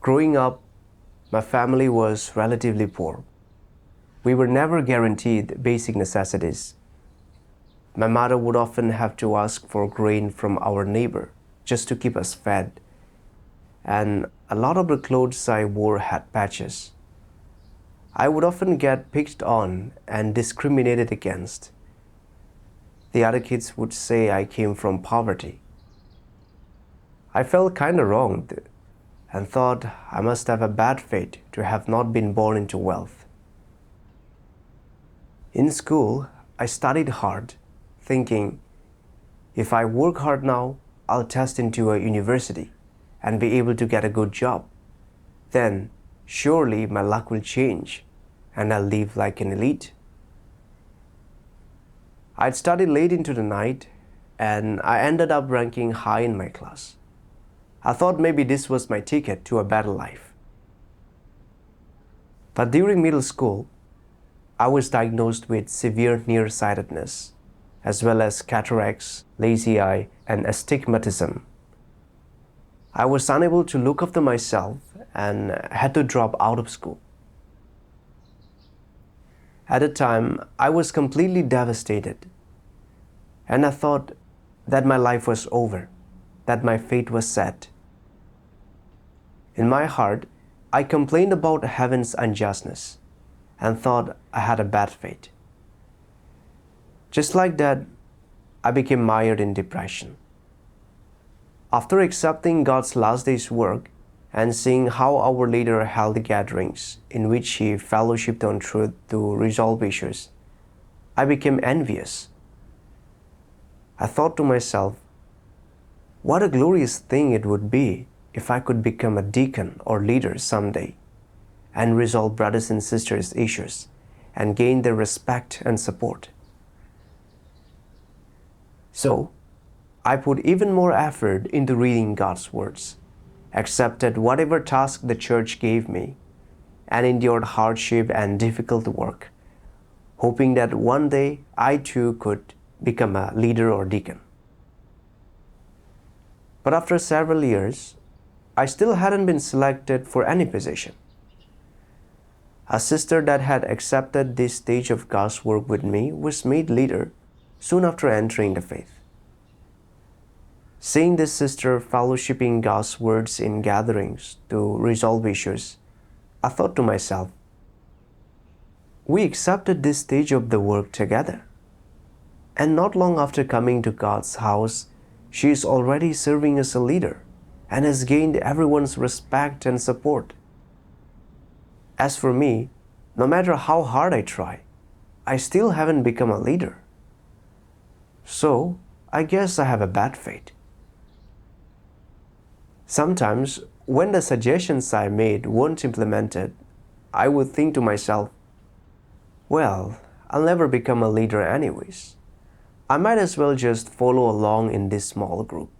Growing up, my family was relatively poor. We were never guaranteed basic necessities. My mother would often have to ask for grain from our neighbor just to keep us fed, and a lot of the clothes I wore had patches. I would often get picked on and discriminated against. The other kids would say I came from poverty. I felt kinda wronged and thought I must have a bad fate to have not been born into wealth. In school, I studied hard, thinking, if I work hard now, I'll test into a university and be able to get a good job. Then, surely my luck will change and I'll live like an elite. I'd studied late into the night and I ended up ranking high in my class. I thought maybe this was my ticket to a better life. But during middle school, I was diagnosed with severe near-sightedness, as well as cataracts, lazy eye, and astigmatism. I was unable to look after myself and had to drop out of school. At the time, I was completely devastated, and I thought that my life was over, that my fate was set. In my heart, I complained about heaven's unjustness and thought I had a bad fate. Just like that, I became mired in depression. After accepting God's last day's work and seeing how our leader held gatherings in which he fellowshiped on truth to resolve issues, I became envious. I thought to myself, what a glorious thing it would be if I could become a deacon or leader someday and resolve brothers and sisters' issues and gain their respect and support. So, I put even more effort into reading God's words, accepted whatever task the church gave me, and endured hardship and difficult work, hoping that one day I too could become a leader or deacon. But after several years, I still hadn't been selected for any position. A sister that had accepted this stage of God's work with me was made leader soon after entering the faith. Seeing this sister fellowshipping God's words in gatherings to resolve issues, I thought to myself, we accepted this stage of the work together. And not long after coming to God's house, she is already serving as a leader and has gained everyone's respect and support. As for me, no matter how hard I try, I still haven't become a leader. So, I guess I have a bad fate. Sometimes, when the suggestions I made weren't implemented, I would think to myself, well, I'll never become a leader anyways. I might as well just follow along in this small group.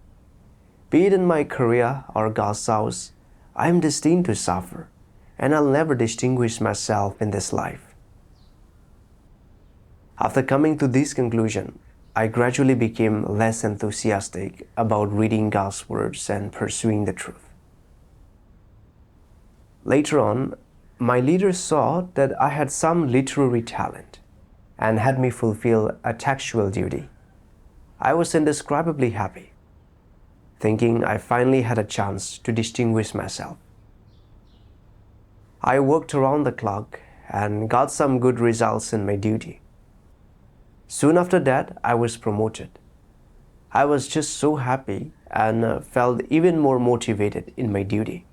Be it in my career or God's house, I am destined to suffer, and I'll never distinguish myself in this life. After coming to this conclusion, I gradually became less enthusiastic about reading God's words and pursuing the truth. Later on, my leaders saw that I had some literary talent and had me fulfill a textual duty. I was indescribably happy, thinking I finally had a chance to distinguish myself. I worked around the clock and got some good results in my duty. Soon after that, I was promoted. I was just so happy and felt even more motivated in my duty.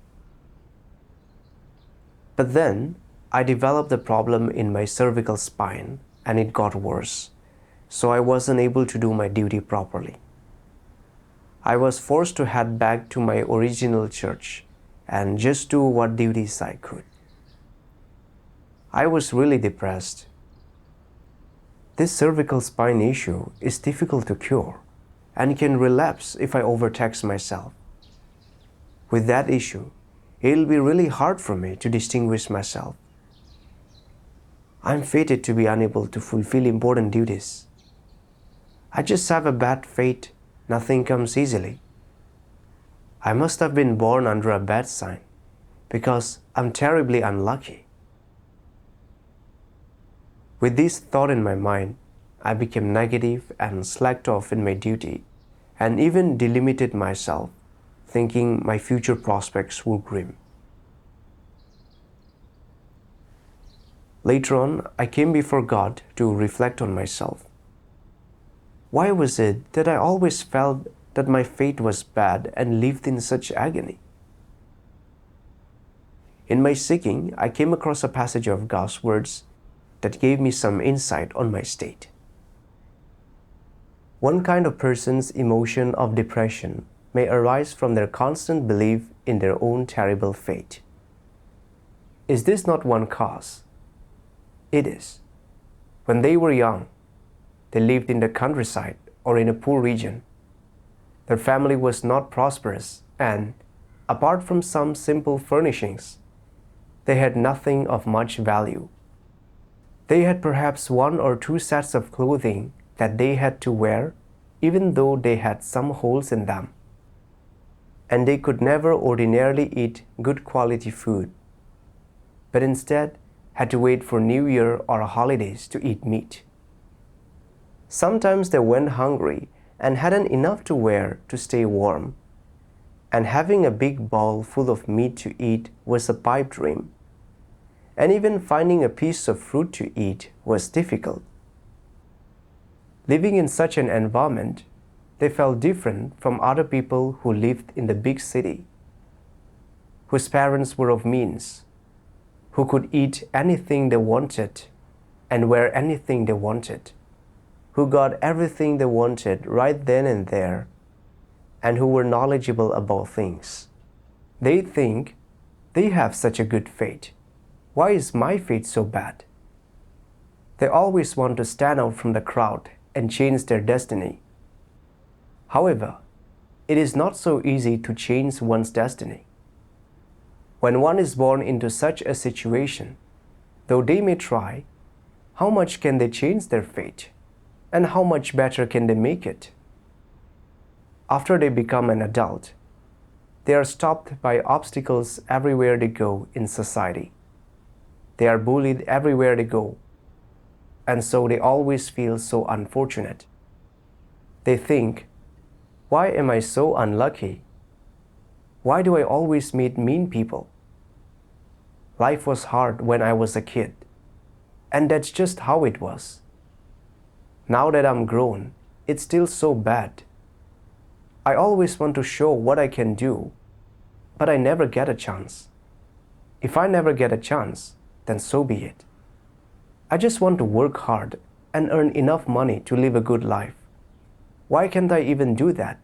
But then, I developed a problem in my cervical spine and it got worse, so I wasn't able to do my duty properly. I was forced to head back to my original church and just do what duties I could. I was really depressed. This cervical spine issue is difficult to cure and can relapse if I overtax myself. With that issue, it'll be really hard for me to distinguish myself. I'm fated to be unable to fulfill important duties. I just have a bad fate. Nothing comes easily. I must have been born under a bad sign, because I'm terribly unlucky. With this thought in my mind, I became negative and slacked off in my duty and even delimited myself, thinking my future prospects were grim. Later on, I came before God to reflect on myself. Why was it that I always felt that my fate was bad and lived in such agony? In my seeking, I came across a passage of God's words that gave me some insight on my state. One kind of person's emotion of depression may arise from their constant belief in their own terrible fate. Is this not one cause? It is. When they were young, they lived in the countryside or in a poor region. Their family was not prosperous and, apart from some simple furnishings, they had nothing of much value. They had perhaps 1 or 2 sets of clothing that they had to wear, even though they had some holes in them. And they could never ordinarily eat good quality food, but instead had to wait for New Year or holidays to eat meat. Sometimes they went hungry and hadn't enough to wear to stay warm, and having a big bowl full of meat to eat was a pipe dream, and even finding a piece of fruit to eat was difficult. Living in such an environment, they felt different from other people who lived in the big city, whose parents were of means, who could eat anything they wanted and wear anything they wanted, who got everything they wanted right then and there, and who were knowledgeable about things. They think they have such a good fate. Why is my fate so bad? They always want to stand out from the crowd and change their destiny. However, it is not so easy to change one's destiny. When one is born into such a situation, though they may try, how much can they change their fate? And how much better can they make it? After they become an adult, they are stopped by obstacles everywhere they go in society. They are bullied everywhere they go, and so they always feel so unfortunate. They think, why am I so unlucky? Why do I always meet mean people? Life was hard when I was a kid, and that's just how it was. Now that I'm grown, it's still so bad. I always want to show what I can do, but I never get a chance. If I never get a chance, then so be it. I just want to work hard and earn enough money to live a good life. Why can't I even do that?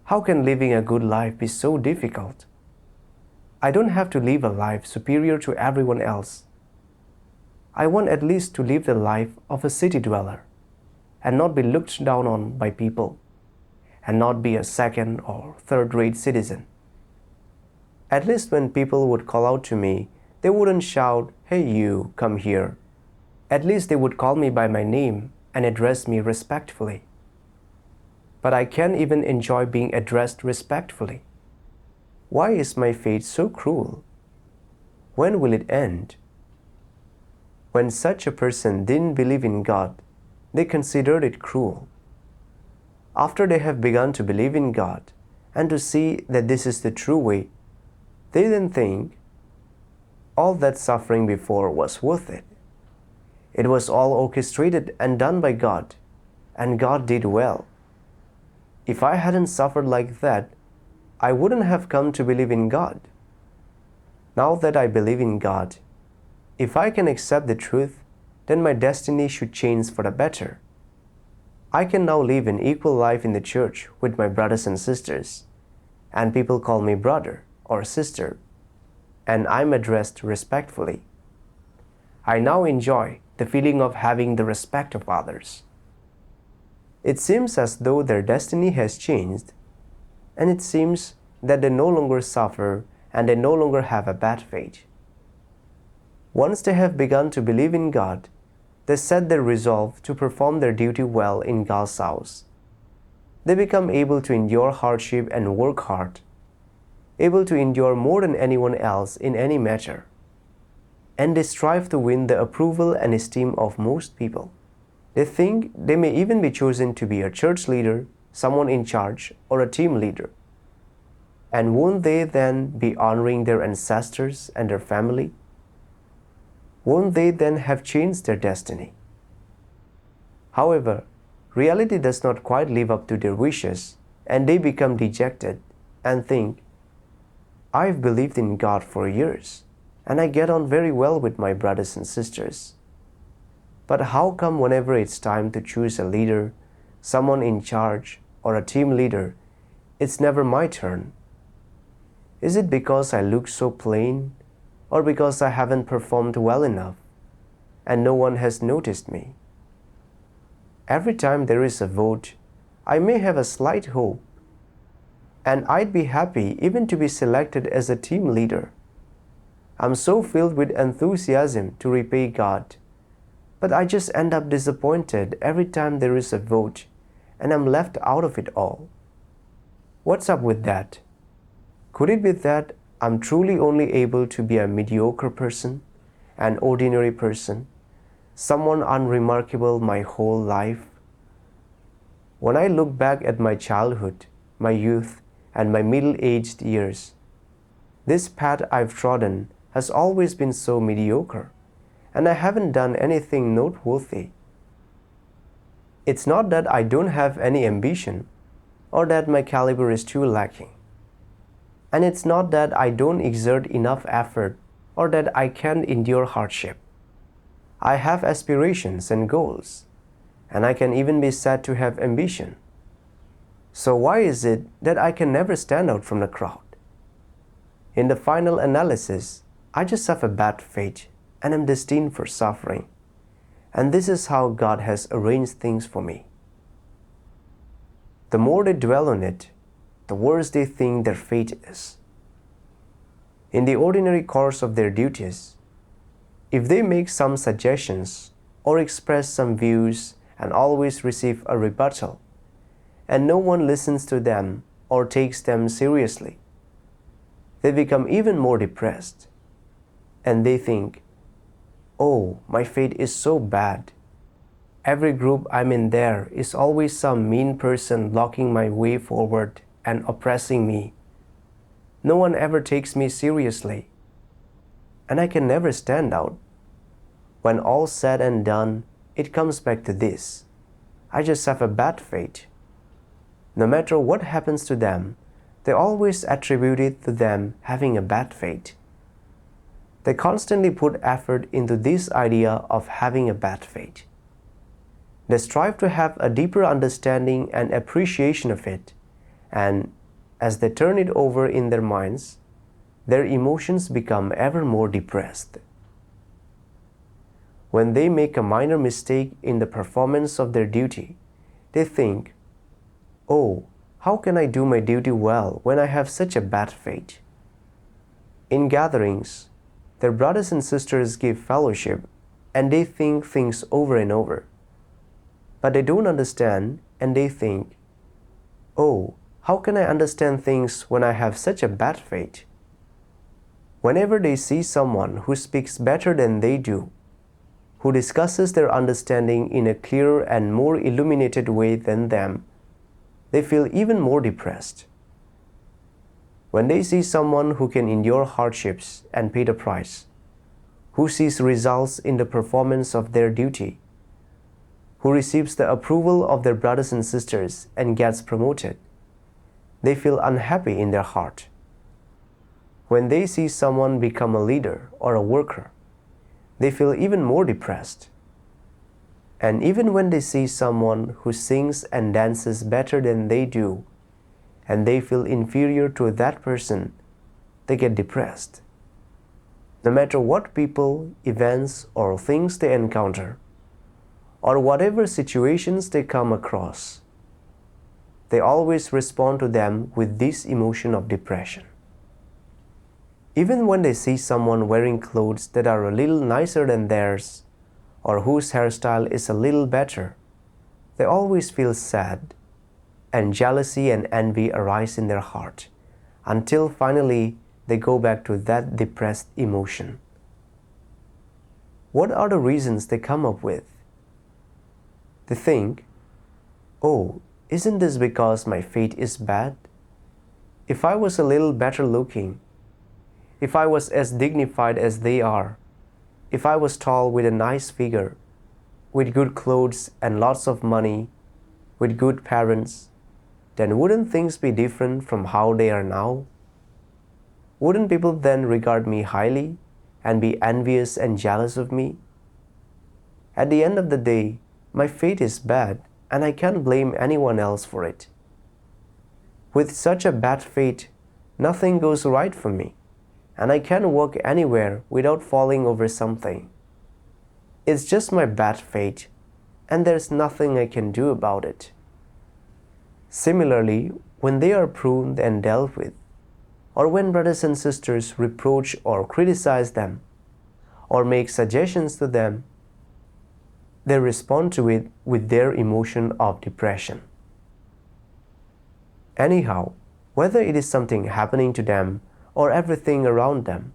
How can living a good life be so difficult? I don't have to live a life superior to everyone else. I want at least to live the life of a city dweller and not be looked down on by people and not be a second or third-rate citizen. At least when people would call out to me, they wouldn't shout, "Hey you, come here." At least they would call me by my name and address me respectfully. But I can't even enjoy being addressed respectfully. Why is my fate so cruel? When will it end? When such a person didn't believe in God, they considered it cruel. After they have begun to believe in God and to see that this is the true way, they then think, all that suffering before was worth it. It was all orchestrated and done by God, and God did well. If I hadn't suffered like that, I wouldn't have come to believe in God. Now that I believe in God, if I can accept the truth, then my destiny should change for the better. I can now live an equal life in the church with my brothers and sisters, and people call me brother or sister, and I'm addressed respectfully. I now enjoy the feeling of having the respect of others. It seems as though their destiny has changed, and it seems that they no longer suffer and they no longer have a bad fate. Once they have begun to believe in God, they set their resolve to perform their duty well in God's house. They become able to endure hardship and work hard. able to endure more than anyone else in any matter, and they strive to win the approval and esteem of most people. They think they may even be chosen to be a church leader, someone in charge, or a team leader. And won't they then be honoring their ancestors and their family? Won't they then have changed their destiny? However, reality does not quite live up to their wishes, and they become dejected and think, I've believed in God for years, and I get on very well with my brothers and sisters. But how come whenever it's time to choose a leader, someone in charge, or a team leader, it's never my turn? Is it because I look so plain, or because I haven't performed well enough, and no one has noticed me? Every time there is a vote, I may have a slight hope, and I'd be happy even to be selected as a team leader. I'm so filled with enthusiasm to repay God, but I just end up disappointed every time there is a vote, and I'm left out of it all. What's up with that? Could it be that I'm truly only able to be a mediocre person, an ordinary person, someone unremarkable my whole life? When I look back at my childhood, my youth, and my middle-aged years, this path I've trodden has always been so mediocre, and I haven't done anything noteworthy. It's not that I don't have any ambition, or that my caliber is too lacking. And it's not that I don't exert enough effort or that I can't endure hardship. I have aspirations and goals, and I can even be said to have ambition. So why is it that I can never stand out from the crowd? In the final analysis, I just have a bad fate and am destined for suffering. And this is how God has arranged things for me. The more they dwell on it, the worse they think their fate is. In the ordinary course of their duties, if they make some suggestions or express some views and always receive a rebuttal, and no one listens to them or takes them seriously, they become even more depressed, and they think, oh, my fate is so bad. Every group I'm in there is always some mean person blocking my way forward and oppressing me. No one ever takes me seriously, and I can never stand out. When all's said and done, it comes back to this: I just have a bad fate. No matter what happens to them, they always attribute it to them having a bad fate. They constantly put effort into this idea of having a bad fate. They strive to have a deeper understanding and appreciation of it, and as they turn it over in their minds, their emotions become ever more depressed. When they make a minor mistake in the performance of their duty, they think, oh, how can I do my duty well when I have such a bad fate? In gatherings, their brothers and sisters give fellowship and they think things over and over. But they don't understand and they think, oh, how can I understand things when I have such a bad fate? Whenever they see someone who speaks better than they do, who discusses their understanding in a clearer and more illuminated way than them, they feel even more depressed. When they see someone who can endure hardships and pay the price, who sees results in the performance of their duty, who receives the approval of their brothers and sisters and gets promoted, they feel unhappy in their heart. When they see someone become a leader or a worker, they feel even more depressed. And even when they see someone who sings and dances better than they do, and they feel inferior to that person, they get depressed. No matter what people, events, or things they encounter, or whatever situations they come across, they always respond to them with this emotion of depression. Even when they see someone wearing clothes that are a little nicer than theirs, or whose hairstyle is a little better, they always feel sad, and jealousy and envy arise in their heart until finally they go back to that depressed emotion. What are the reasons they come up with? They think, oh, isn't this because my fate is bad? If I was a little better looking, if I was as dignified as they are, if I was tall with a nice figure, with good clothes and lots of money, with good parents, then wouldn't things be different from how they are now? Wouldn't people then regard me highly and be envious and jealous of me? At the end of the day, my fate is bad and I can't blame anyone else for it. With such a bad fate, nothing goes right for me, and I can't walk anywhere without falling over something. It's just my bad fate, and there's nothing I can do about it. Similarly, when they are pruned and dealt with, or when brothers and sisters reproach or criticize them, or make suggestions to them, they respond to it with their emotion of depression. Anyhow, whether it is something happening to them or everything around them,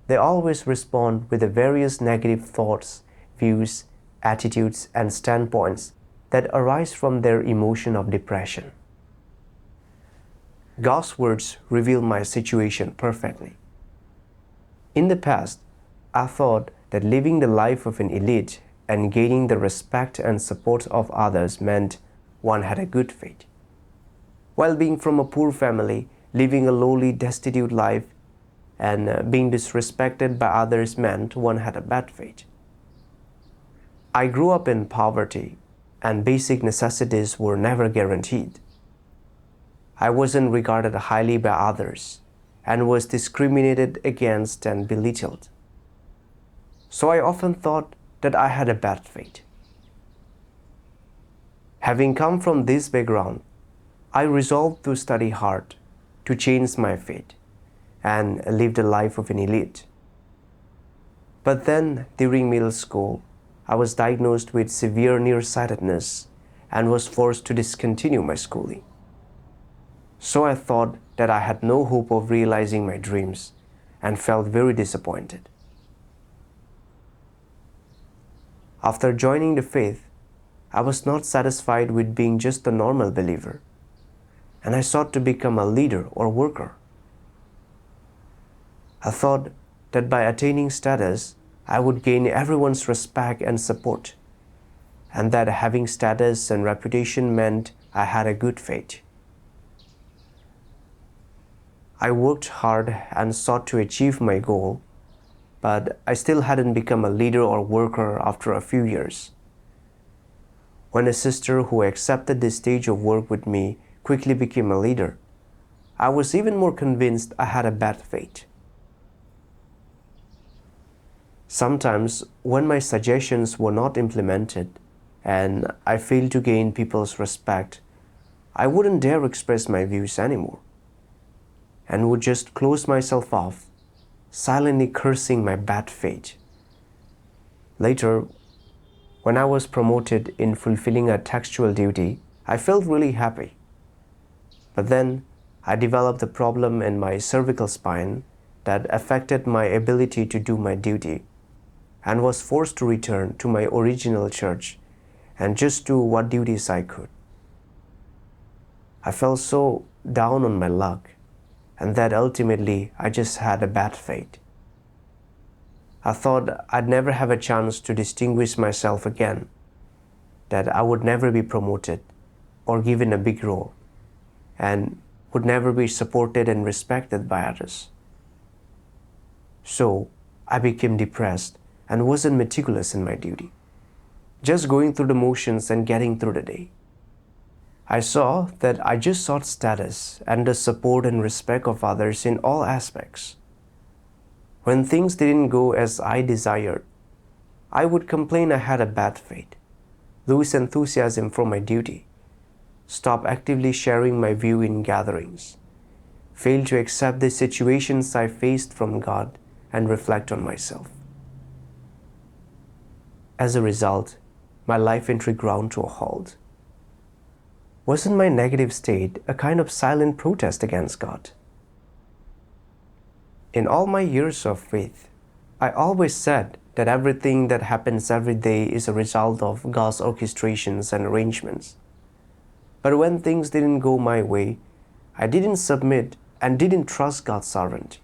they always respond with the various negative thoughts, views, attitudes, and standpoints that arise from their emotion of depression. God's words reveal my situation perfectly. In the past, I thought that living the life of an elite and gaining the respect and support of others meant one had a good fate. While being from a poor family, living a lowly, destitute life, and being disrespected by others meant one had a bad fate. I grew up in poverty, and basic necessities were never guaranteed. I wasn't regarded highly by others, and was discriminated against and belittled. So I often thought that I had a bad fate. Having come from this background, I resolved to study hard, to change my fate, and live the life of an elite. But then, during middle school, I was diagnosed with severe near-sightedness and was forced to discontinue my schooling. So I thought that I had no hope of realizing my dreams and felt very disappointed. After joining the faith, I was not satisfied with being just a normal believer, and I sought to become a leader or worker. I thought that by attaining status, I would gain everyone's respect and support, and that having status and reputation meant I had a good fate. I worked hard and sought to achieve my goal, but I still hadn't become a leader or worker after a few years. When a sister who accepted this stage of work with me quickly became a leader, I was even more convinced I had a bad fate. Sometimes, when my suggestions were not implemented and I failed to gain people's respect, I wouldn't dare express my views anymore and would just close myself off, silently cursing my bad fate. Later, when I was promoted in fulfilling a textual duty, I felt really happy. But then, I developed a problem in my cervical spine that affected my ability to do my duty, and was forced to return to my original church and just do what duties I could. I felt so down on my luck, and that ultimately I just had a bad fate. I thought I'd never have a chance to distinguish myself again, that I would never be promoted or given a big role, and would never be supported and respected by others. So I became depressed and wasn't meticulous in my duty, just going through the motions and getting through the day. I saw that I just sought status and the support and respect of others in all aspects. When things didn't go as I desired, I would complain I had a bad fate, lose enthusiasm for my duty, stop actively sharing my view in gatherings, fail to accept the situations I faced from God, and reflect on myself. As a result, my life entry ground to a halt. Wasn't my negative state a kind of silent protest against God? In all my years of faith, I always said that everything that happens every day is a result of God's orchestrations and arrangements. But when things didn't go my way, I didn't submit and didn't trust God's sovereignty.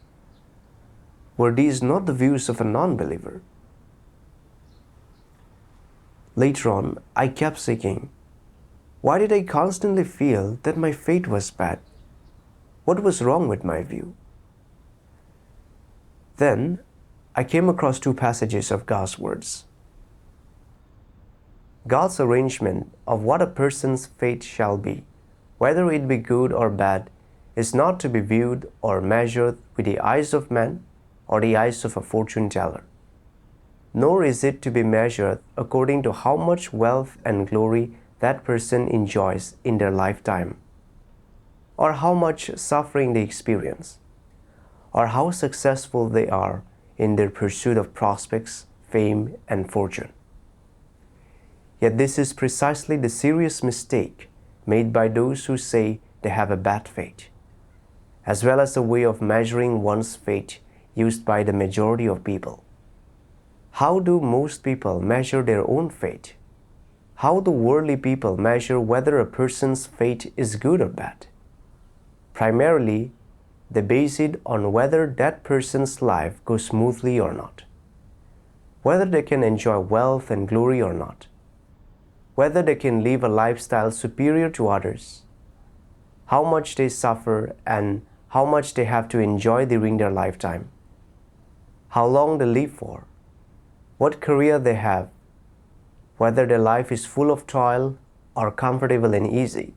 Were these not the views of a non-believer? Later on, I kept seeking. Why did I constantly feel that my fate was bad? What was wrong with my view? Then, I came across two passages of God's words. God's arrangement of what a person's fate shall be, whether it be good or bad, is not to be viewed or measured with the eyes of man or the eyes of a fortune teller. Nor is it to be measured according to how much wealth and glory that person enjoys in their lifetime, or how much suffering they experience, or how successful they are in their pursuit of prospects, fame, and fortune. Yet this is precisely the serious mistake made by those who say they have a bad fate, as well as a way of measuring one's fate used by the majority of people. How do most people measure their own fate? How do worldly people measure whether a person's fate is good or bad? Primarily, they base it on whether that person's life goes smoothly or not, whether they can enjoy wealth and glory or not, whether they can live a lifestyle superior to others, how much they suffer and how much they have to enjoy during their lifetime, how long they live for, what career they have, whether their life is full of toil or comfortable and easy.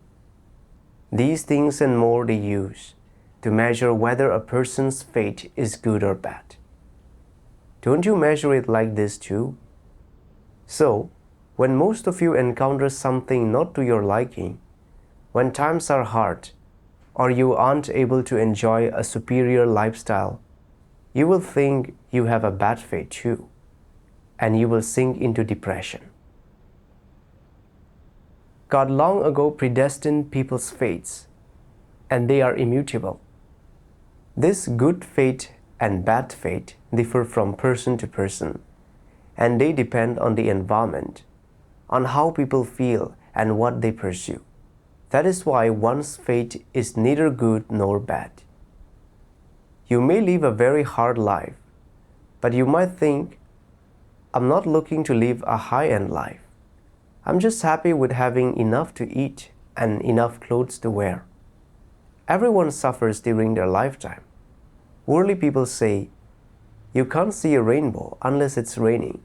These things and more they use to measure whether a person's fate is good or bad. Don't you measure it like this too? So, when most of you encounter something not to your liking, when times are hard, or you aren't able to enjoy a superior lifestyle, you will think you have a bad fate too, and you will sink into depression. God long ago predestined people's fates, and they are immutable. This good fate and bad fate differ from person to person, and they depend on the environment, on how people feel and what they pursue. That is why one's fate is neither good nor bad. You may live a very hard life, but you might think, I'm not looking to live a high-end life. I'm just happy with having enough to eat and enough clothes to wear. Everyone suffers during their lifetime. Worldly people say, you can't see a rainbow unless it's raining,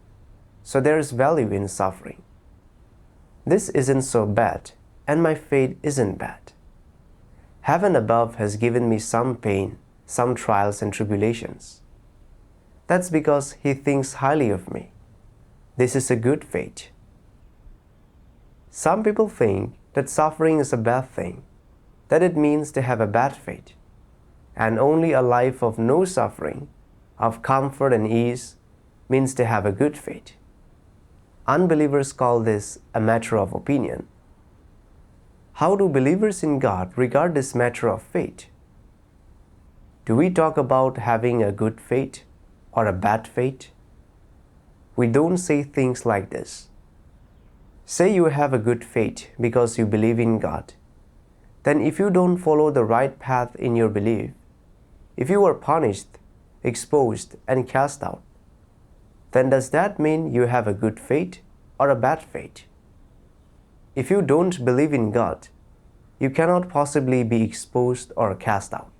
so there is value in suffering. This isn't so bad, and my fate isn't bad. Heaven above has given me some pain, some trials and tribulations. That's because He thinks highly of me. This is a good fate. Some people think that suffering is a bad thing, that it means they have a bad fate, and only a life of no suffering, of comfort and ease, means they have a good fate. Unbelievers call this a matter of opinion. How do believers in God regard this matter of fate? Do we talk about having a good fate or a bad fate? We don't say things like this. Say you have a good fate because you believe in God. Then if you don't follow the right path in your belief, if you are punished, exposed, and cast out, then does that mean you have a good fate or a bad fate? If you don't believe in God, you cannot possibly be exposed or cast out.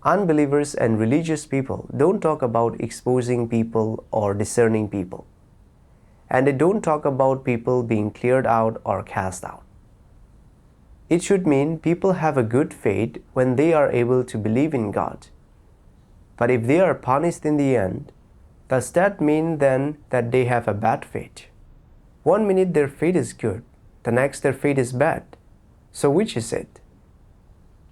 Unbelievers and religious people don't talk about exposing people or discerning people. And they don't talk about people being cleared out or cast out. It should mean people have a good fate when they are able to believe in God. But if they are punished in the end, does that mean then that they have a bad fate? One minute their fate is good, the next their fate is bad. So which is it?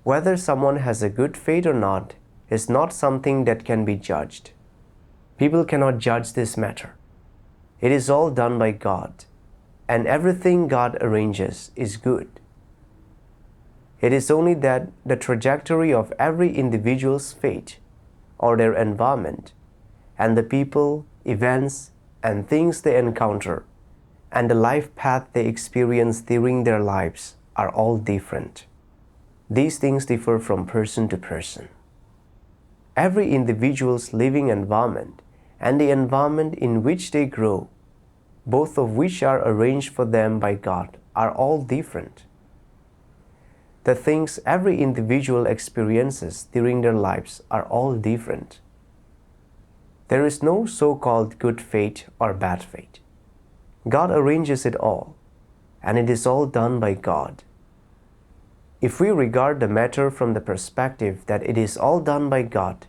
Whether someone has a good fate or not is not something that can be judged. People cannot judge this matter. It is all done by God, and everything God arranges is good. It is only that the trajectory of every individual's fate or their environment, and the people, events, and things they encounter, and the life path they experience during their lives are all different. These things differ from person to person. Every individual's living environment and the environment in which they grow, both of which are arranged for them by God, are all different. The things every individual experiences during their lives are all different. There is no so-called good fate or bad fate. God arranges it all, and it is all done by God. If we regard the matter from the perspective that it is all done by God,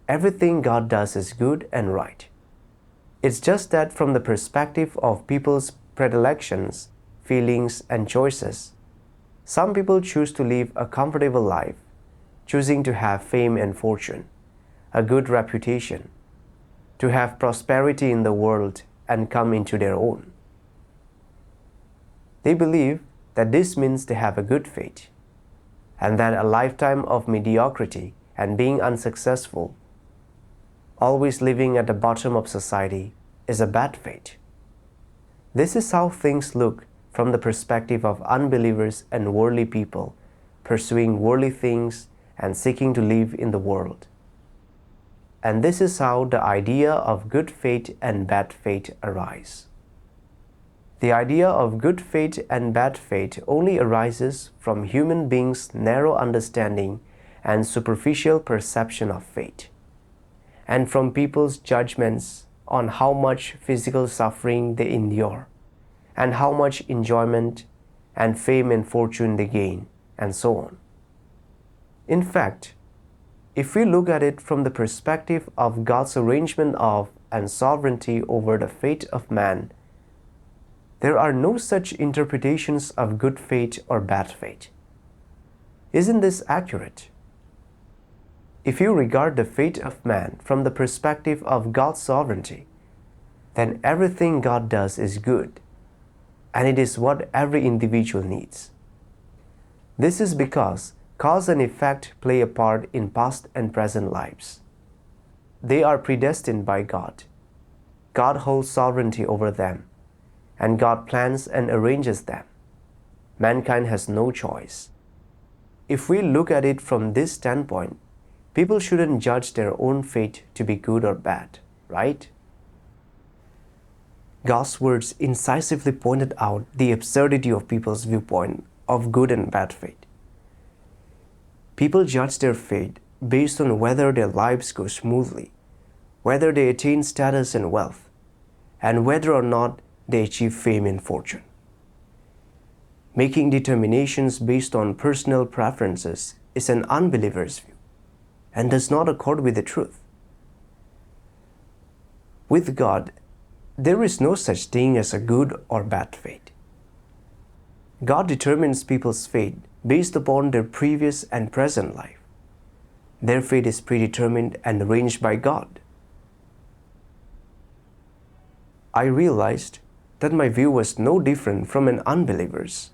everything God does is good and right. It's just that from the perspective of people's predilections, feelings, and choices, some people choose to live a comfortable life, choosing to have fame and fortune, a good reputation, to have prosperity in the world and come into their own. They believe that this means they have a good fate, and that a lifetime of mediocrity and being unsuccessful, always living at the bottom of society, is a bad fate. This is how things look from the perspective of unbelievers and worldly people pursuing worldly things and seeking to live in the world. And this is how the idea of good fate and bad fate arise. The idea of good fate and bad fate only arises from human beings' narrow understanding and superficial perception of fate, and from people's judgments on how much physical suffering they endure, and how much enjoyment and fame and fortune they gain, and so on. In fact, if we look at it from the perspective of God's arrangement of and sovereignty over the fate of man, there are no such interpretations of good fate or bad fate. Isn't this accurate? If you regard the fate of man from the perspective of God's sovereignty, then everything God does is good, and it is what every individual needs. This is because cause and effect play a part in past and present lives. They are predestined by God. God holds sovereignty over them, and God plans and arranges them. Mankind has no choice. If we look at it from this standpoint, people shouldn't judge their own fate to be good or bad, right? God's words incisively pointed out the absurdity of people's viewpoint of good and bad fate. People judge their fate based on whether their lives go smoothly, whether they attain status and wealth, and whether or not they achieve fame and fortune. Making determinations based on personal preferences is an unbeliever's view and does not accord with the truth. With God, there is no such thing as a good or bad fate. God determines people's fate based upon their previous and present life. Their fate is predetermined and arranged by God. I realized that my view was no different from an unbeliever's.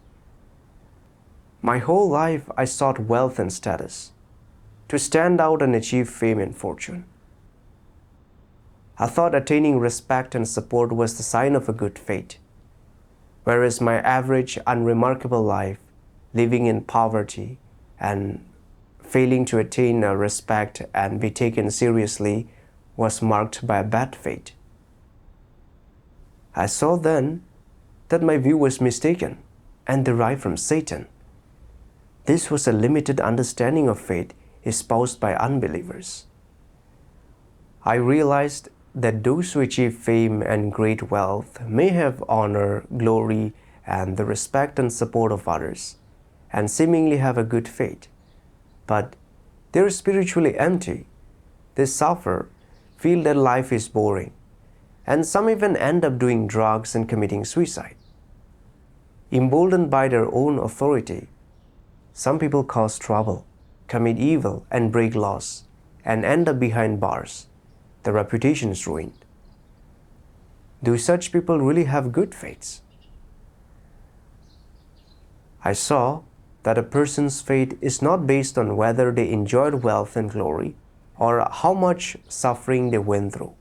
My whole life I sought wealth and status, to stand out and achieve fame and fortune. I thought attaining respect and support was the sign of a good fate, whereas my average, unremarkable life, living in poverty and failing to attain respect and be taken seriously, was marked by a bad fate. I saw then that my view was mistaken and derived from Satan. This was a limited understanding of fate espoused by unbelievers. I realized that those who achieve fame and great wealth may have honor, glory, and the respect and support of others, and seemingly have a good fate. But they are spiritually empty. They suffer, feel that life is boring, and some even end up doing drugs and committing suicide. Emboldened by their own authority, some people cause trouble, commit evil, and break laws, and end up behind bars. Their reputation is ruined. Do such people really have good fates? I saw that a person's fate is not based on whether they enjoyed wealth and glory, or how much suffering they went through.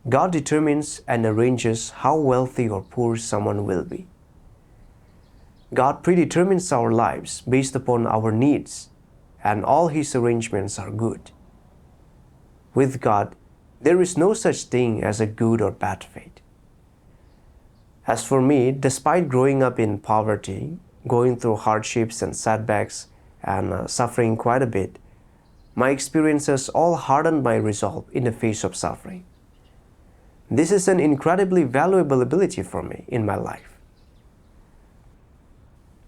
God determines and arranges how wealthy or poor someone will be. God predetermines our lives based upon our needs, and all His arrangements are good. With God, there is no such thing as a good or bad fate. As for me, despite growing up in poverty, going through hardships and setbacks, and suffering quite a bit, my experiences all hardened my resolve in the face of suffering. This is an incredibly valuable ability for me in my life.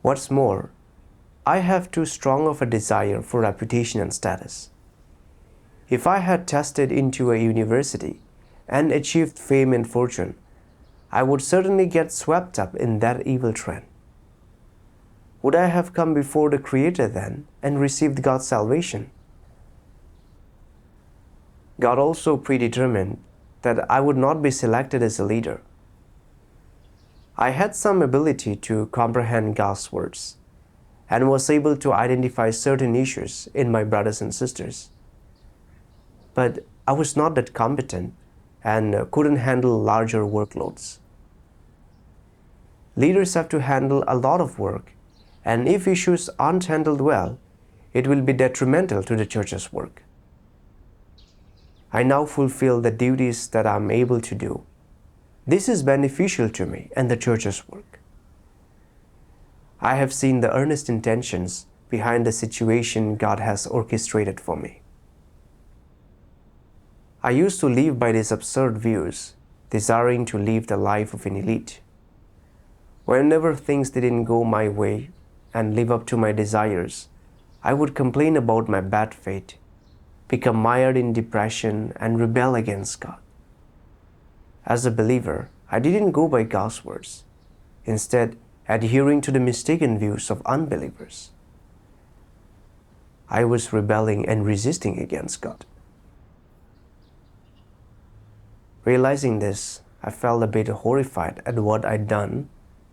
What's more, I have too strong of a desire for reputation and status. If I had tested into a university and achieved fame and fortune, I would certainly get swept up in that evil trend. Would I have come before the Creator then and received God's salvation? God also predetermined that I would not be selected as a leader. I had some ability to comprehend God's words and was able to identify certain issues in my brothers and sisters. But I was not that competent and couldn't handle larger workloads. Leaders have to handle a lot of work, and if issues aren't handled well, it will be detrimental to the church's work. I now fulfill the duties that I'm able to do. This is beneficial to me and the church's work. I have seen the earnest intentions behind the situation God has orchestrated for me. I used to live by these absurd views, desiring to live the life of an elite. Whenever things didn't go my way and live up to my desires, I would complain about my bad fate, become mired in depression, and rebel against God. As a believer, I didn't go by God's words, instead adhering to the mistaken views of unbelievers. I was rebelling and resisting against God. Realizing this, I felt a bit horrified at what I'd done,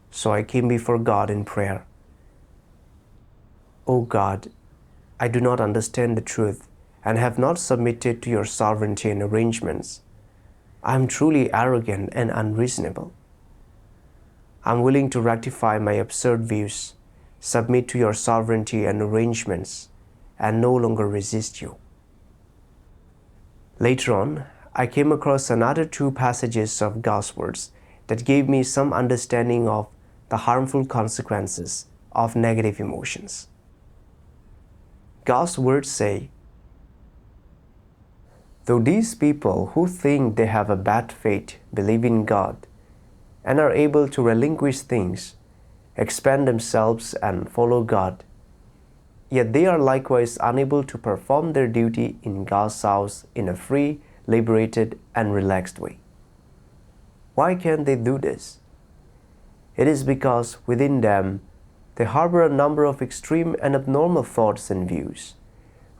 so I came before God in prayer. "O God, I do not understand the truth and have not submitted to your sovereignty and arrangements. I am truly arrogant and unreasonable. I am willing to rectify my absurd views, submit to your sovereignty and arrangements, and no longer resist you." Later on, I came across another two passages of God's words that gave me some understanding of the harmful consequences of negative emotions. God's words say, "Though these people who think they have a bad fate believe in God and are able to relinquish things, expand themselves and follow God, yet they are likewise unable to perform their duty in God's house in a free, liberated, and relaxed way." Why can't they do this? It is because within them they harbor a number of extreme and abnormal thoughts and views,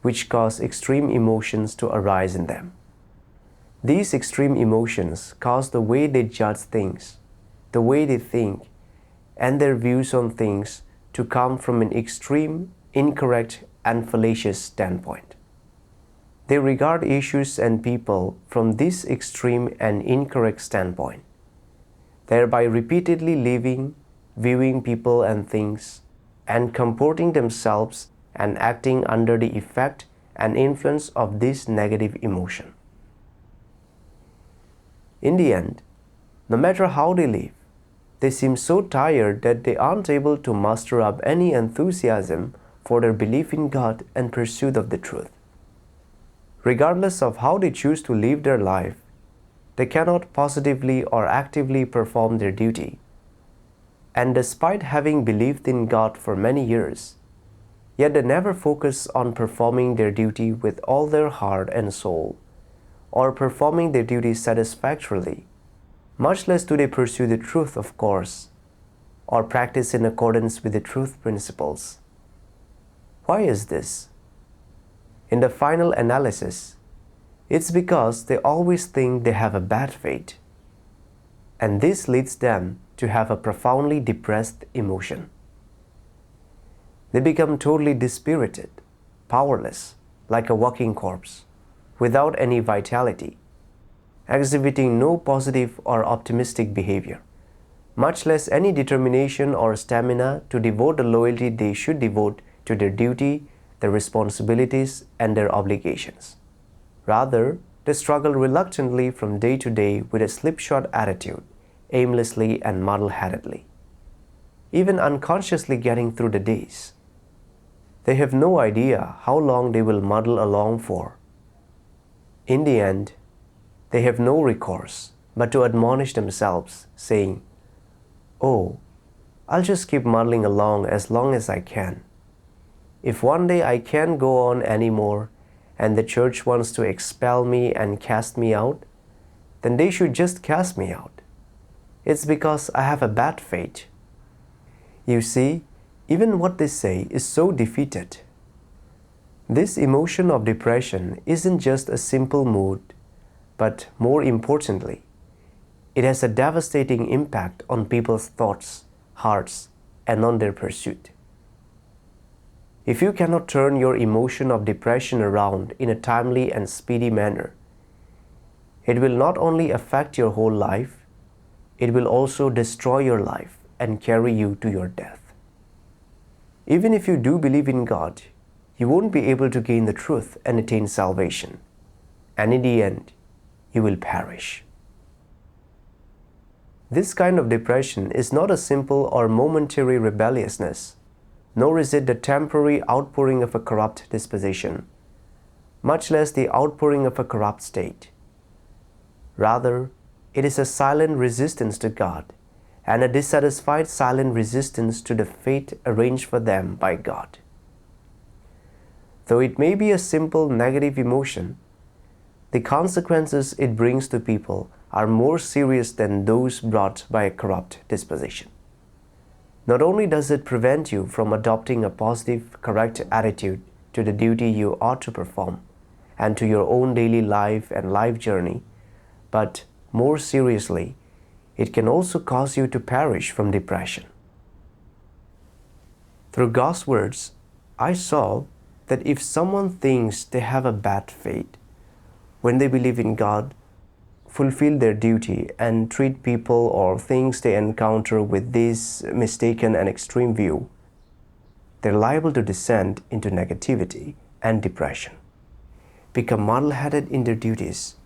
which cause extreme emotions to arise in them. These extreme emotions cause the way they judge things, the way they think, and their views on things to come from an extreme, incorrect, and fallacious standpoint. They regard issues and people from this extreme and incorrect standpoint, thereby repeatedly living, viewing people and things, and comporting themselves and acting under the effect and influence of this negative emotion. In the end, no matter how they live, they seem so tired that they aren't able to muster up any enthusiasm for their belief in God and pursuit of the truth. Regardless of how they choose to live their life, they cannot positively or actively perform their duty. And despite having believed in God for many years, yet they never focus on performing their duty with all their heart and soul, or performing their duty satisfactorily, much less do they pursue the truth, of course, or practice in accordance with the truth principles. Why is this? In the final analysis, it's because they always think they have a bad fate, and this leads them to have a profoundly depressed emotion. They become totally dispirited, powerless, like a walking corpse, without any vitality, exhibiting no positive or optimistic behavior, much less any determination or stamina to devote the loyalty they should devote to their duty, their responsibilities, and their obligations. Rather, they struggle reluctantly from day to day with a slipshod attitude, aimlessly and muddle-headedly, even unconsciously getting through the days. They have no idea how long they will muddle along for. In the end, they have no recourse but to admonish themselves, saying, "Oh, I'll just keep muddling along as I can. If one day I can't go on anymore and the church wants to expel me and cast me out, then they should just cast me out. It's because I have a bad fate." You see, even what they say is so defeated. This emotion of depression isn't just a simple mood, but more importantly, it has a devastating impact on people's thoughts, hearts, and on their pursuit. If you cannot turn your emotion of depression around in a timely and speedy manner, it will not only affect your whole life, it will also destroy your life and carry you to your death. Even if you do believe in God, you won't be able to gain the truth and attain salvation, and in the end, you will perish. This kind of depression is not a simple or momentary rebelliousness, nor is it the temporary outpouring of a corrupt disposition, much less the outpouring of a corrupt state. Rather, it is a silent resistance to God and a dissatisfied silent resistance to the fate arranged for them by God. Though it may be a simple negative emotion, the consequences it brings to people are more serious than those brought by a corrupt disposition. Not only does it prevent you from adopting a positive, correct attitude to the duty you ought to perform and to your own daily life and life journey, but more seriously, it can also cause you to perish from depression. Through God's words, I saw that if someone thinks they have a bad fate, when they believe in God, fulfill their duty, and treat people or things they encounter with this mistaken and extreme view, they're liable to descend into negativity and depression, become muddle-headed in their duties,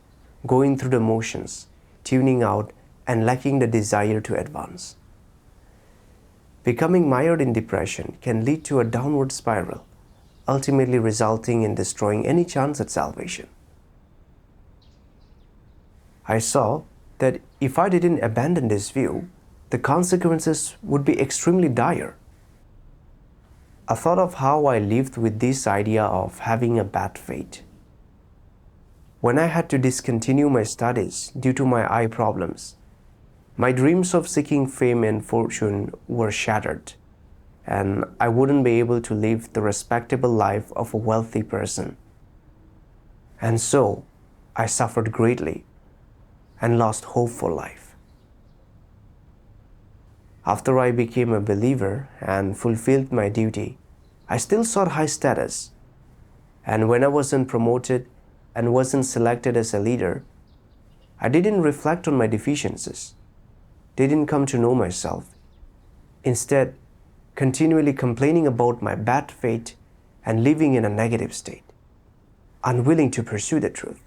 going through the motions, tuning out, and lacking the desire to advance. Becoming mired in depression can lead to a downward spiral, ultimately resulting in destroying any chance at salvation. I saw that if I didn't abandon this view, the consequences would be extremely dire. I thought of how I lived with this idea of having a bad fate. When I had to discontinue my studies due to my eye problems, my dreams of seeking fame and fortune were shattered, and I wouldn't be able to live the respectable life of a wealthy person. And so, I suffered greatly and lost hope for life. After I became a believer and fulfilled my duty, I still sought high status. And when I wasn't promoted and wasn't selected as a leader, I didn't reflect on my deficiencies, didn't come to know myself. Instead, continually complaining about my bad fate and living in a negative state, unwilling to pursue the truth.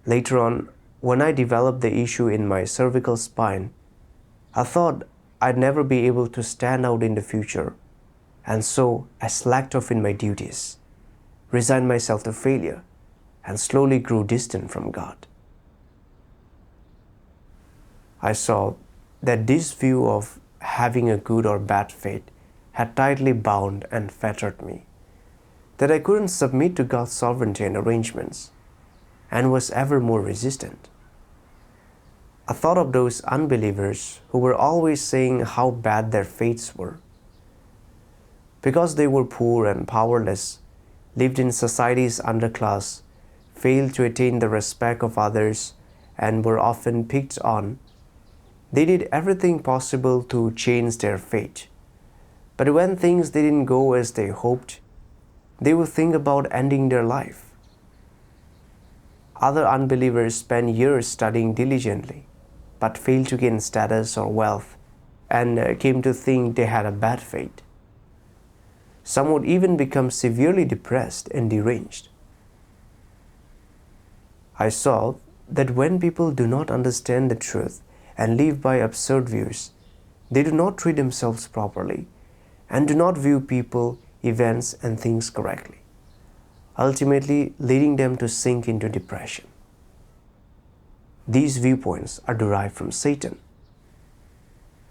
Later on, when I developed the issue in my cervical spine, I thought I'd never be able to stand out in the future, and so I slacked off in my duties, resigned myself to failure, and slowly grew distant from God. I saw that this view of having a good or bad fate had tightly bound and fettered me, that I couldn't submit to God's sovereignty and arrangements, and was ever more resistant. I thought of those unbelievers who were always saying how bad their fates were. Because they were poor and powerless, lived in society's underclass, failed to attain the respect of others, and were often picked on, they did everything possible to change their fate. But when things didn't go as they hoped, they will think about ending their life. Other unbelievers spend years studying diligently, but fail to gain status or wealth and came to think they had a bad fate. Some would even become severely depressed and deranged. I saw that when people do not understand the truth and live by absurd views, they do not treat themselves properly and do not view people, events, and things correctly, ultimately leading them to sink into depression. These viewpoints are derived from Satan.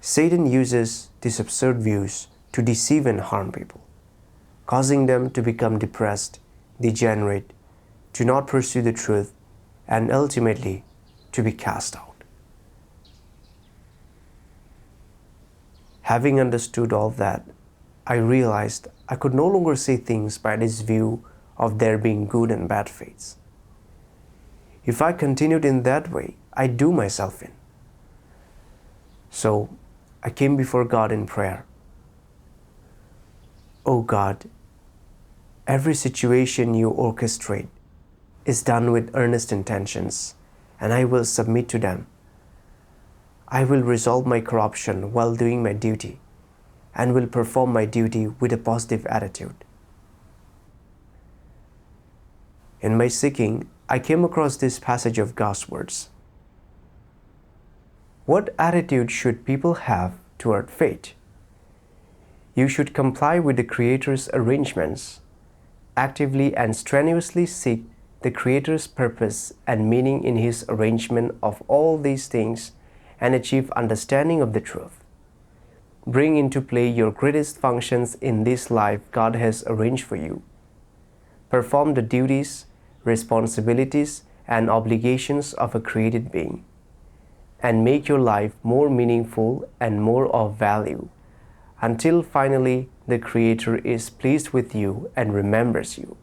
Satan uses these absurd views to deceive and harm people, causing them to become depressed, degenerate, to not pursue the truth, and ultimately to be cast out. Having understood all that, I realized I could no longer see things by this view of there being good and bad fates. If I continued in that way, I'd do myself in. So I came before God in prayer. Oh God, every situation you orchestrate is done with earnest intentions, and I will submit to them. I will resolve my corruption while doing my duty, and will perform my duty with a positive attitude. In my seeking, I came across this passage of God's words. What attitude should people have toward fate? You should comply with the Creator's arrangements, actively and strenuously seek the Creator's purpose and meaning in His arrangement of all these things and achieve understanding of the truth. Bring into play your greatest functions in this life God has arranged for you. Perform the duties, responsibilities, and obligations of a created being, and make your life more meaningful and more of value, until finally the Creator is pleased with you and remembers you.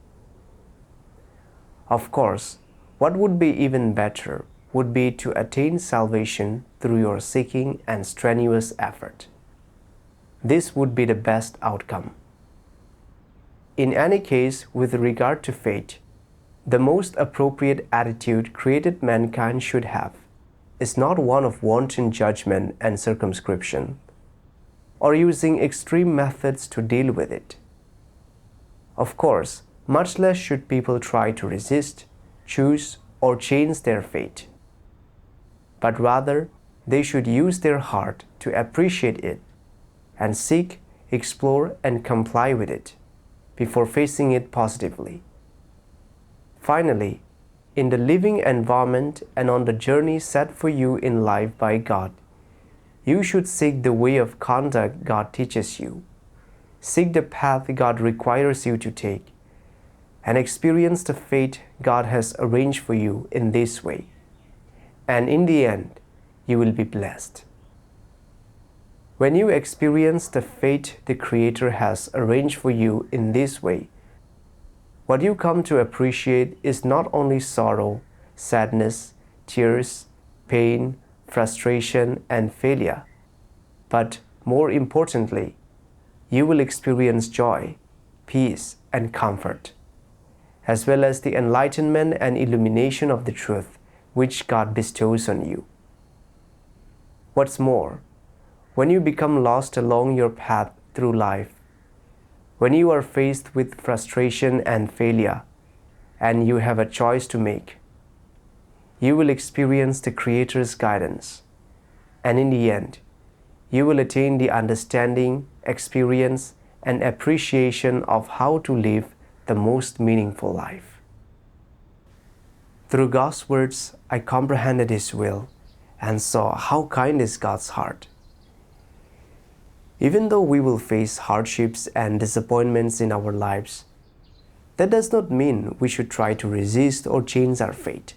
Of course, what would be even better would be to attain salvation through your seeking and strenuous effort. This would be the best outcome. In any case, with regard to fate, the most appropriate attitude created mankind should have is not one of wanton judgment and circumscription, or using extreme methods to deal with it. Of course, much less should people try to resist, choose, or change their fate. But rather, they should use their heart to appreciate it and seek, explore, and comply with it before facing it positively. Finally, in the living environment and on the journey set for you in life by God, you should seek the way of conduct God teaches you, seek the path God requires you to take, and experience the fate God has arranged for you in this way. And in the end, you will be blessed. When you experience the fate the Creator has arranged for you in this way, what you come to appreciate is not only sorrow, sadness, tears, pain, frustration, and failure, but more importantly, you will experience joy, peace, and comfort, as well as the enlightenment and illumination of the truth which God bestows on you. What's more, when you become lost along your path through life, when you are faced with frustration and failure, and you have a choice to make, you will experience the Creator's guidance, and in the end, you will attain the understanding, experience, and appreciation of how to live the most meaningful life. Through God's words, I comprehended His will and saw how kind is God's heart. Even though we will face hardships and disappointments in our lives, that does not mean we should try to resist or change our fate.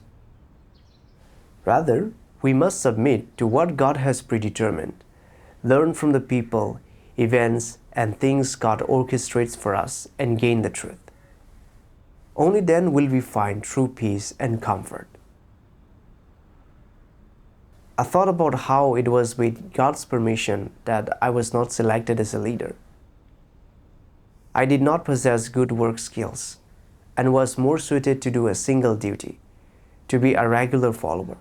Rather, we must submit to what God has predetermined, learn from the people, events, and things God orchestrates for us, and gain the truth. Only then will we find true peace and comfort. I thought about how it was with God's permission that I was not selected as a leader. I did not possess good work skills and was more suited to do a single duty, to be a regular follower.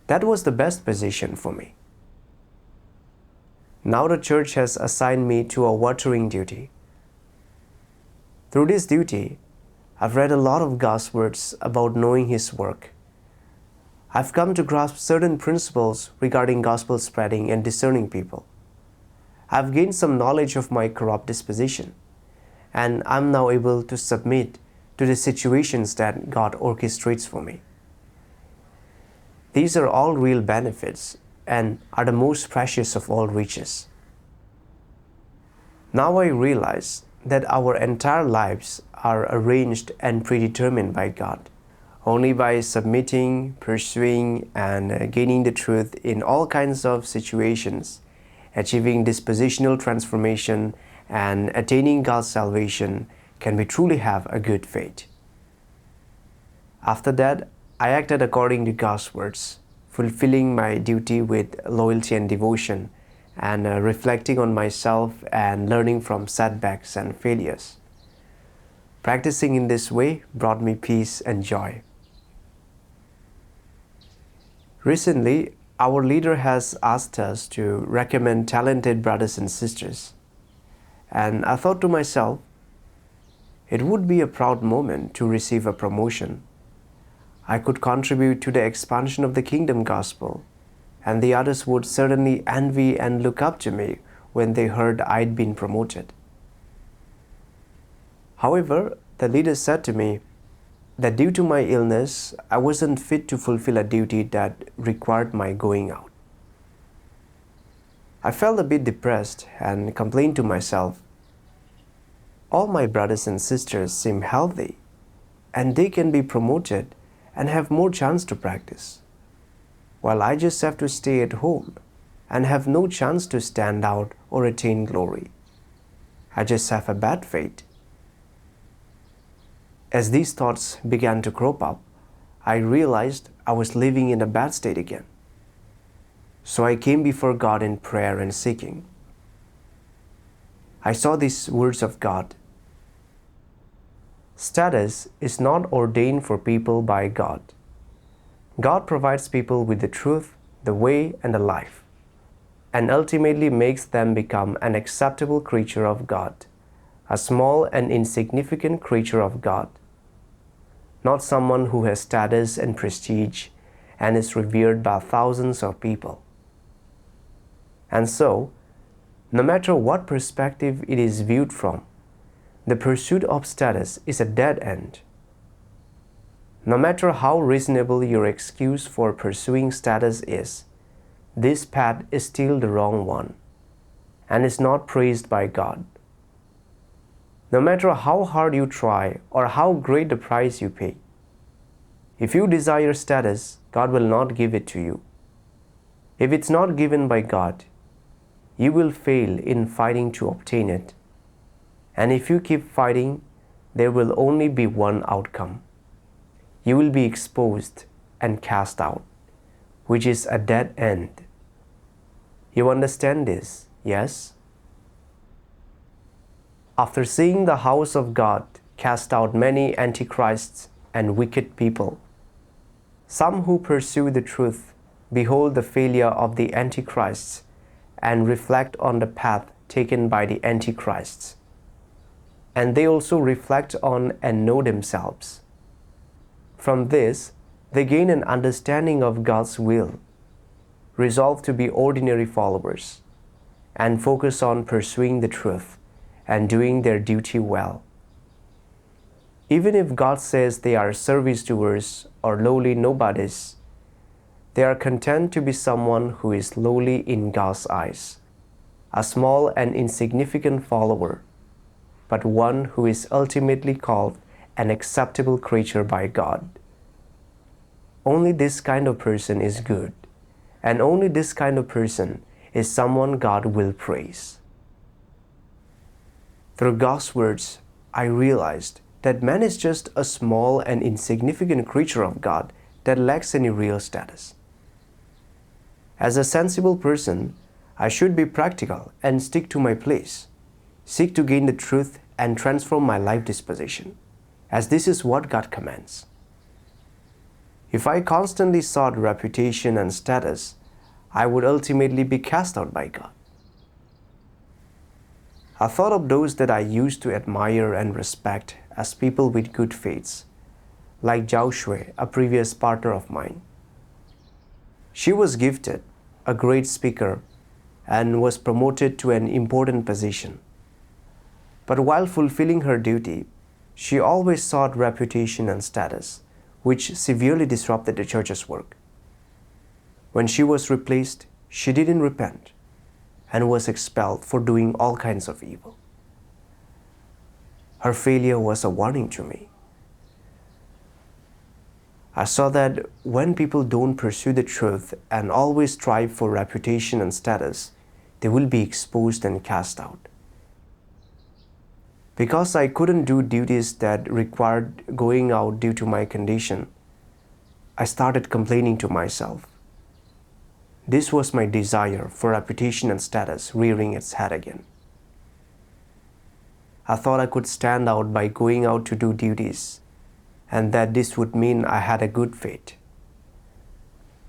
That was the best position for me. Now the church has assigned me to a watering duty. Through this duty, I've read a lot of God's words about knowing His work. I've come to grasp certain principles regarding gospel spreading and discerning people. I've gained some knowledge of my corrupt disposition, and I'm now able to submit to the situations that God orchestrates for me. These are all real benefits and are the most precious of all riches. Now I realize that our entire lives are arranged and predetermined by God. Only by submitting, pursuing, and gaining the truth in all kinds of situations, achieving dispositional transformation, and attaining God's salvation can we truly have a good fate. After that, I acted according to God's words, fulfilling my duty with loyalty and devotion, and reflecting on myself and learning from setbacks and failures. Practicing in this way brought me peace and joy. Recently, our leader has asked us to recommend talented brothers and sisters. And I thought to myself, it would be a proud moment to receive a promotion. I could contribute to the expansion of the kingdom gospel, and the others would certainly envy and look up to me when they heard I'd been promoted. However, the leader said to me that due to my illness, I wasn't fit to fulfill a duty that required my going out. I felt a bit depressed and complained to myself, all my brothers and sisters seem healthy, and they can be promoted and have more chance to practice, while I just have to stay at home and have no chance to stand out or attain glory. I just have a bad fate. As these thoughts began to crop up, I realized I was living in a bad state again. So I came before God in prayer and seeking. I saw these words of God. Status is not ordained for people by God. God provides people with the truth, the way, and the life, and ultimately makes them become an acceptable creature of God, a small and insignificant creature of God, not someone who has status and prestige and is revered by thousands of people. And so, no matter what perspective it is viewed from, the pursuit of status is a dead end. No matter how reasonable your excuse for pursuing status is, this path is still the wrong one and is not praised by God. No matter how hard you try or how great the price you pay, if you desire status, God will not give it to you. If it's not given by God, you will fail in fighting to obtain it. And if you keep fighting, there will only be one outcome. You will be exposed and cast out, which is a dead end. You understand this, yes? After seeing the house of God cast out many antichrists and wicked people, some who pursue the truth behold the failure of the antichrists and reflect on the path taken by the antichrists. And they also reflect on and know themselves. From this, they gain an understanding of God's will, resolve to be ordinary followers, and focus on pursuing the truth and doing their duty well. Even if God says they are service doers or lowly nobodies, they are content to be someone who is lowly in God's eyes, a small and insignificant follower, but one who is ultimately called an acceptable creature by God. Only this kind of person is good, and only this kind of person is someone God will praise. Through God's words, I realized that man is just a small and insignificant creature of God that lacks any real status. As a sensible person, I should be practical and stick to my place. seek to gain the truth and transform my life disposition, as this is what God commands. If I constantly sought reputation and status, I would ultimately be cast out by God. I thought of those that I used to admire and respect as people with good faiths, like Joshua, a previous partner of mine. She was gifted, a great speaker, and was promoted to an important position. But while fulfilling her duty, she always sought reputation and status, which severely disrupted the church's work. When she was replaced, she didn't repent and was expelled for doing all kinds of evil. Her failure was a warning to me. I saw that when people don't pursue the truth and always strive for reputation and status, they will be exposed and cast out. Because I couldn't do duties that required going out due to my condition, I started complaining to myself. This was my desire for reputation and status rearing its head again. I thought I could stand out by going out to do duties, and that this would mean I had a good fate.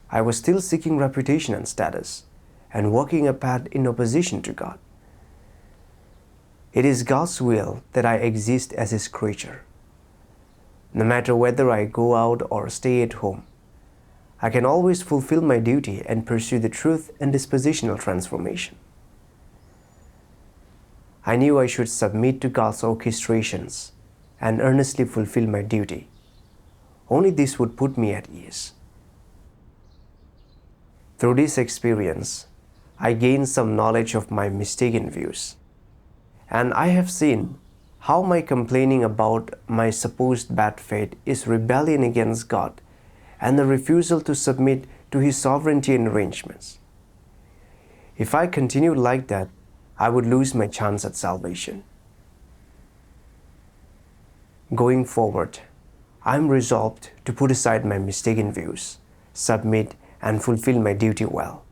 I was still seeking reputation and status, and walking a path in opposition to God. It is God's will that I exist as His creature. No matter whether I go out or stay at home, I can always fulfill my duty and pursue the truth and dispositional transformation. I knew I should submit to God's orchestrations and earnestly fulfill my duty. Only this would put me at ease. Through this experience, I gained some knowledge of my mistaken views, and I have seen how my complaining about my supposed bad fate is rebellion against God and the refusal to submit to His sovereignty and arrangements. If I continued like that, I would lose my chance at salvation. Going forward, I am resolved to put aside my mistaken views, submit, and fulfill my duty well.